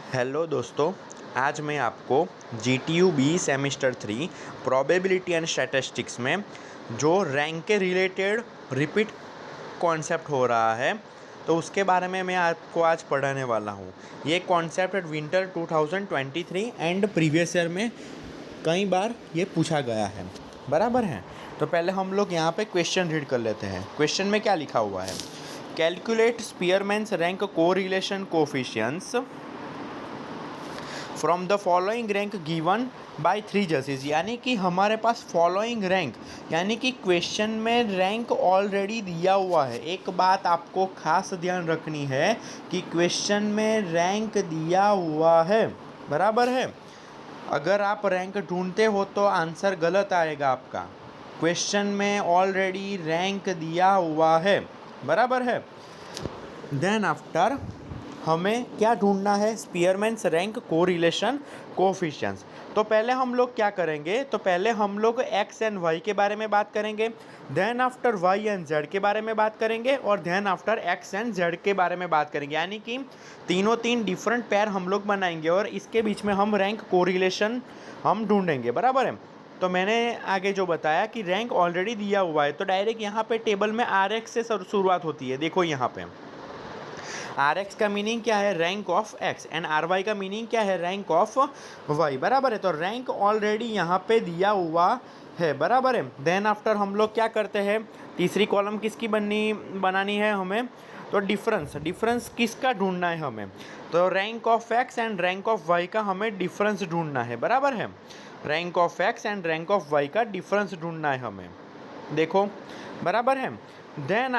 Hello दोस्तों, आज मैं आपको GTU B semester 3 probability and statistics में जो रैंक के रिलेटेड रिपीट कॉन्सेप्ट हो रहा है तो उसके बारे में मैं आपको आज पढ़ाने वाला हूँ। ये concept winter 2023 and previous year में कई बार ये पूछा गया है, बराबर है। तो पहले हम लोग यहाँ पे क्वेश्चन रीड कर लेते हैं। क्वेश्चन में क्या लिखा हुआ है? Calculate स्पीयरमैन्स rank correlation coefficients from the following rank given by 3 जजेस। यानी कि हमारे पास फॉलोइंग रैंक, यानी कि क्वेश्चन में रैंक ऑलरेडी दिया हुआ है। एक बात आपको खास ध्यान रखनी है कि क्वेश्चन में रैंक दिया हुआ है, बराबर है। अगर आप रैंक ढूंढते हो तो आंसर गलत आएगा आपका। क्वेश्चन में ऑलरेडी रैंक दिया हुआ है, बराबर है। देन आफ्टर हमें क्या ढूंढना है? स्पीयरमैन्स रैंक कोरिलेशन कोफिशिएंट्स। तो पहले हम लोग क्या करेंगे? तो पहले हम लोग एक्स एंड वाई के बारे में बात करेंगे, then after Y and Z के बारे में बात करेंगे, और then after X and Z के बारे में बात करेंगे। यानी कि तीन डिफरेंट पेयर हम लोग बनाएंगे और इसके बीच में हम रैंक कोरिलेशन हम ढूंढेंगे, बराबर है। तो मैंने आगे जो बताया कि रैंक ऑलरेडी दिया हुआ है, तो डायरेक्ट यहाँ पे टेबल में आर एक्स से शुरुआत होती है। देखो यहाँ पे आर एक्स का मीनिंग क्या है? Rank of X, and R Y का मीनिंग क्या है? रैंक ऑफ वाई, बराबर है। तो रैंक ऑलरेडी यहाँ पे दिया हुआ है, बराबर है। देन आफ्टर हम लोग क्या करते हैं? तीसरी कॉलम किसकी बनानी है हमें? तो डिफरेंस किसका ढूंढना है हमें? तो rank of X and rank of Y का हमें डिफरेंस ढूंढना है, बराबर है। Rank of X and rank of Y का डिफरेंस ढूंढना है हमें, देखो, बराबर है। देन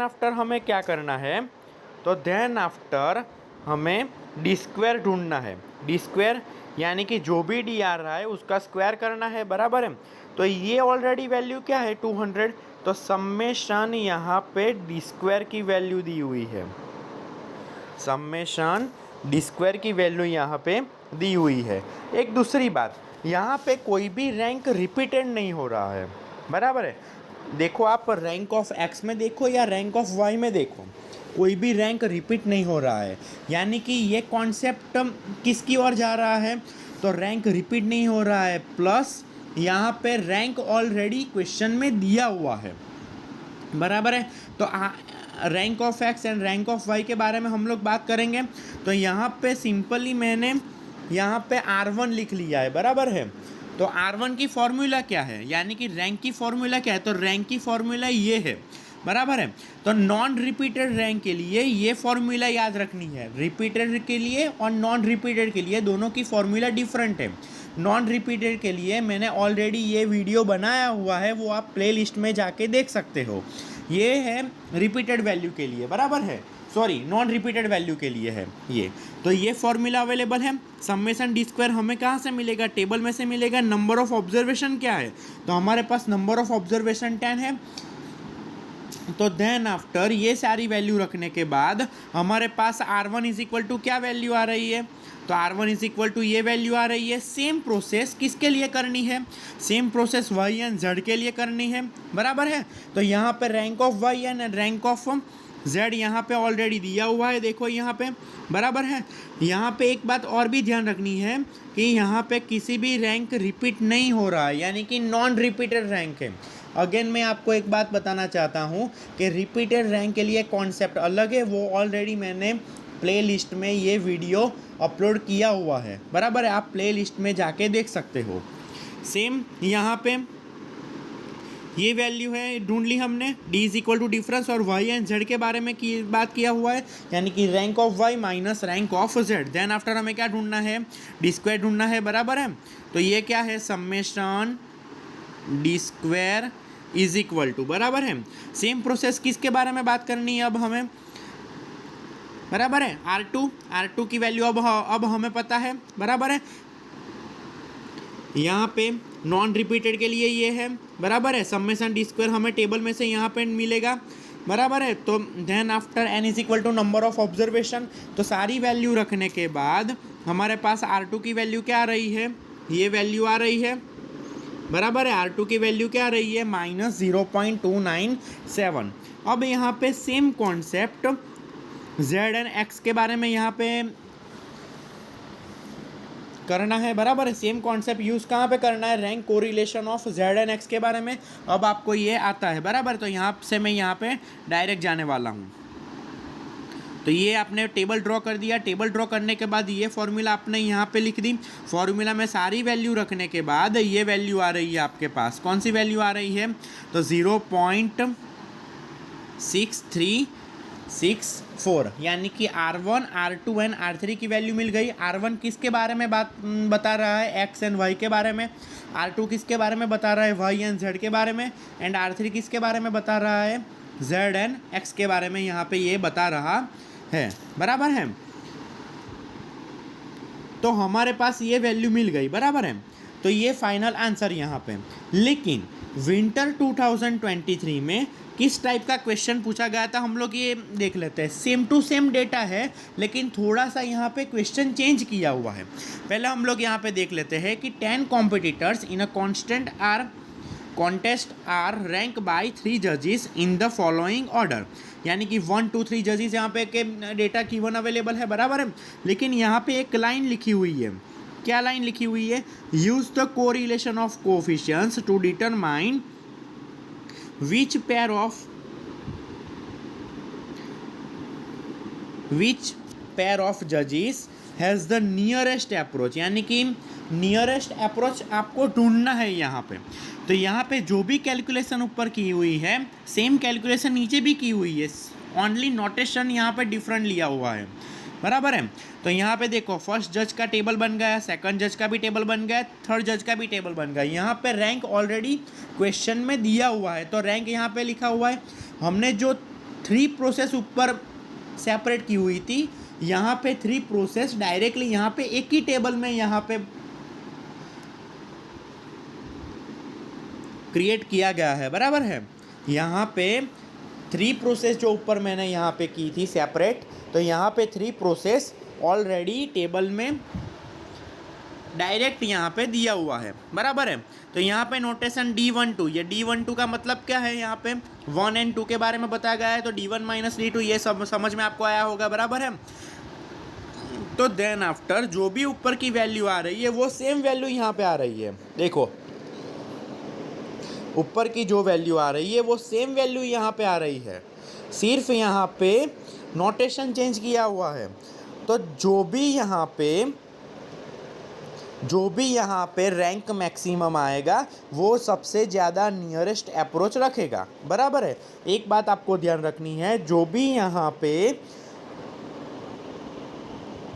आफ्टर हमें क्या करना है? तो देन आफ्टर हमें डी स्क्वायर ढूंढना है। डी स्क्वायर यानी कि जो भी डी आ रहा है उसका स्क्वायर करना है, बराबर है। तो ये ऑलरेडी वैल्यू क्या है? 200। तो समेशन यहाँ पे डी स्क्वायर की वैल्यू दी हुई है। समेशन डी स्क्वायर की वैल्यू यहाँ पे दी हुई है। एक दूसरी बात, यहाँ पे कोई भी रैंक रिपीटेड नहीं हो रहा है, बराबर है। देखो, आप रैंक ऑफ एक्स में देखो या रैंक ऑफ वाई में देखो, कोई भी रैंक रिपीट नहीं हो रहा है। यानी कि ये कॉन्सेप्ट किसकी ओर जा रहा है? तो रैंक रिपीट नहीं हो रहा है, प्लस यहाँ पे रैंक ऑलरेडी क्वेश्चन में दिया हुआ है, बराबर है। तो rank of X and rank of Y के बारे में हम लोग बात करेंगे। तो यहाँ पे सिंपली मैंने यहाँ पे R1 लिख लिया है, बराबर है। तो R1 की फॉर्मूला क्या है? यानी कि रैंक की फॉर्मूला क्या है? तो रैंक की फॉर्मूला ये है, बराबर है। तो नॉन रिपीटेड रैंक के लिए ये फॉर्मूला याद रखनी है। रिपीटेड के लिए और नॉन रिपीटेड के लिए दोनों की फॉर्मूला डिफरेंट है। नॉन रिपीटेड के लिए मैंने ऑलरेडी ये वीडियो बनाया हुआ है, वो आप प्ले लिस्ट में जाके देख सकते हो। ये है रिपीटेड वैल्यू के लिए, बराबर है। सॉरी, नॉन रिपीटेड वैल्यू के लिए है ये। तो ये फॉर्मूला अवेलेबल है। समेशन डी स्क्वायर हमें कहाँ से मिलेगा? टेबल में से मिलेगा। नंबर ऑफ ऑब्जर्वेशन क्या है? तो हमारे पास नंबर ऑफ ऑब्जर्वेशन 10 है। तो देन आफ्टर ये सारी वैल्यू रखने के बाद हमारे पास R1 इज इक्वल टू क्या वैल्यू आ रही है? तो R1 इज इक्वल टू ये वैल्यू आ रही है। सेम प्रोसेस किसके लिए करनी है? Same process Y and Z के लिए करनी है, बराबर है। तो यहाँ पे rank of Y and rank of Z यहाँ पे ऑलरेडी दिया हुआ है, देखो यहाँ पे, बराबर है। यहाँ पे एक बात और भी ध्यान रखनी है कि यहाँ पे किसी भी रैंक रिपीट नहीं हो रहा है, यानी कि नॉन रिपीटेड रैंक है। अगेन मैं आपको एक बात बताना चाहता हूँ कि रिपीटेड रैंक के लिए कॉन्सेप्ट अलग है, वो ऑलरेडी मैंने प्ले लिस्ट में ये वीडियो अपलोड किया हुआ है, बराबर है। आप प्ले लिस्ट में जाके देख सकते हो। सेम यहाँ पे ये वैल्यू है, ढूंढ ली हमने। D is equal to difference और वाई एंड जेड के बारे में बात किया हुआ है, यानी कि rank of Y minus rank of Z. Then after हमें क्या ढूंढना है? डी स्क्वायर ढूंढना है, बराबर है। तो ये क्या है? Summation D square is equal to, बराबर है। सेम प्रोसेस किसके बारे में बात करनी है अब हमें? बराबर है, R2 की वैल्यू अब हमें पता है, बराबर है। यहाँ पे नॉन रिपीटेड के लिए ये है, बराबर है। समेशन डी स्क्वायर हमें टेबल में से यहाँ पे मिलेगा, बराबर है। तो then after n is equal to number of observation. तो सारी वैल्यू रखने के बाद हमारे पास R2 की वैल्यू क्या आ रही है? ये वैल्यू आ रही है, बराबर है। R2 की वैल्यू क्या आ रही है? -0.297। अब यहाँ पे same concept Z and X के बारे में यहाँ पे करना है, बराबर है। सेम कॉन्सेप्ट यूज़ कहाँ पे करना है, rank correlation of Z and x के बारे में। अब आपको ये आता है, बराबर। तो यहाँ से मैं यहाँ पे डायरेक्ट जाने वाला हूँ। तो ये आपने टेबल ड्रॉ कर दिया। टेबल ड्रॉ करने के बाद ये फॉर्मूला आपने यहाँ पे लिख दी। फॉर्मूला में सारी वैल्यू रखने के बाद ये वैल्यू आ रही है आपके पास। कौन सी वैल्यू आ रही है, तो 0.6364, यानी कि R1, R2 एंड R3 की वैल्यू मिल गई। R1 किसके बारे में बता रहा है, एक्स एंड वाई के बारे में। R2 किसके बारे में बता रहा है, वाई एंड जेड के बारे में। एंड R3 किसके बारे में बता रहा है, जेड एंड एक्स के बारे में यहाँ पे ये बता रहा है, बराबर है। तो हमारे पास ये वैल्यू मिल गई, बराबर है। तो ये फाइनल आंसर यहाँ पे। लेकिन विंटर 2023 में किस टाइप का क्वेश्चन पूछा गया था, हम लोग ये देख लेते हैं। सेम टू सेम डेटा है, लेकिन थोड़ा सा यहाँ पे क्वेश्चन चेंज किया हुआ है। पहले हम लोग यहाँ पे देख लेते हैं कि 10 competitors in a contest are rank by 3 जजेस इन द फॉलोइंग ऑर्डर, यानी कि 1 2 3 जजेस यहाँ पे के डेटा कीवन अवेलेबल है, बराबर है। लेकिन यहाँ पे एक लाइन लिखी हुई है। क्या लाइन लिखी हुई है, use the correlation of coefficients to determine which pair of judges has the nearest approach, यानी कि नियरेस्ट अप्रोच आपको ढूंढना है यहाँ पे। तो यहाँ पे जो भी कैलकुलेशन ऊपर की हुई है, सेम कैलकुलेशन नीचे भी की हुई है, ओनली नोटेशन यहाँ पे डिफरेंट लिया हुआ है, बराबर है। तो यहाँ पे देखो, फर्स्ट जज का टेबल बन गया, सेकंड जज का भी टेबल बन गया, थर्ड जज का भी टेबल बन गया। यहाँ पे रैंक ऑलरेडी क्वेश्चन में दिया हुआ है, तो रैंक यहाँ पे लिखा हुआ है। हमने जो 3 प्रोसेस ऊपर सेपरेट की हुई थी, यहाँ पे 3 प्रोसेस डायरेक्टली यहाँ पे एक ही टेबल में यहाँ पे क्रिएट किया गया है, बराबर है। यहाँ पे 3 प्रोसेस जो ऊपर मैंने यहाँ पे की थी सेपरेट, तो यहाँ पे 3 प्रोसेस ऑलरेडी टेबल में डायरेक्ट यहाँ पे दिया हुआ है, बराबर है। तो यहाँ पे नोटेशन D12, ये D12 का मतलब क्या है, यहाँ पे 1 एंड 2 के बारे में बताया गया है। तो D1 माइनस D2 ये सब समझ में आपको आया होगा, बराबर है। तो देन आफ्टर जो भी ऊपर की वैल्यू आ रही है, वो सेम वैल्यू यहाँ पे आ रही है। देखो, ऊपर की जो वैल्यू आ रही है, वो सेम वैल्यू यहाँ पे आ रही है, सिर्फ यहाँ पे नोटेशन चेंज किया हुआ है। तो जो भी यहाँ पे रैंक मैक्सिमम आएगा, वो सबसे ज़्यादा नियरेस्ट अप्रोच रखेगा, बराबर है। एक बात आपको ध्यान रखनी है, जो भी यहाँ पे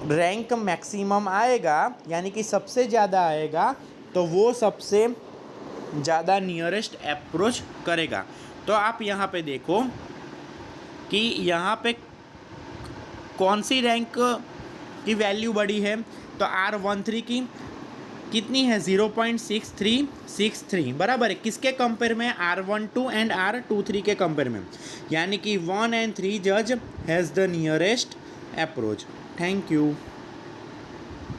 रैंक मैक्सिमम आएगा, यानी कि सबसे ज़्यादा आएगा, तो वो सबसे ज़्यादा नियरेस्ट अप्रोच करेगा। तो आप यहाँ पे देखो कि यहाँ पे कौन सी रैंक की वैल्यू बड़ी है। तो R13 की कितनी है, 0.6363, बराबर है। किसके कंपेयर में, R12 एंड R23 के कंपेयर में, यानी कि 1 एंड 3 जज has the nearest approach. Thank you.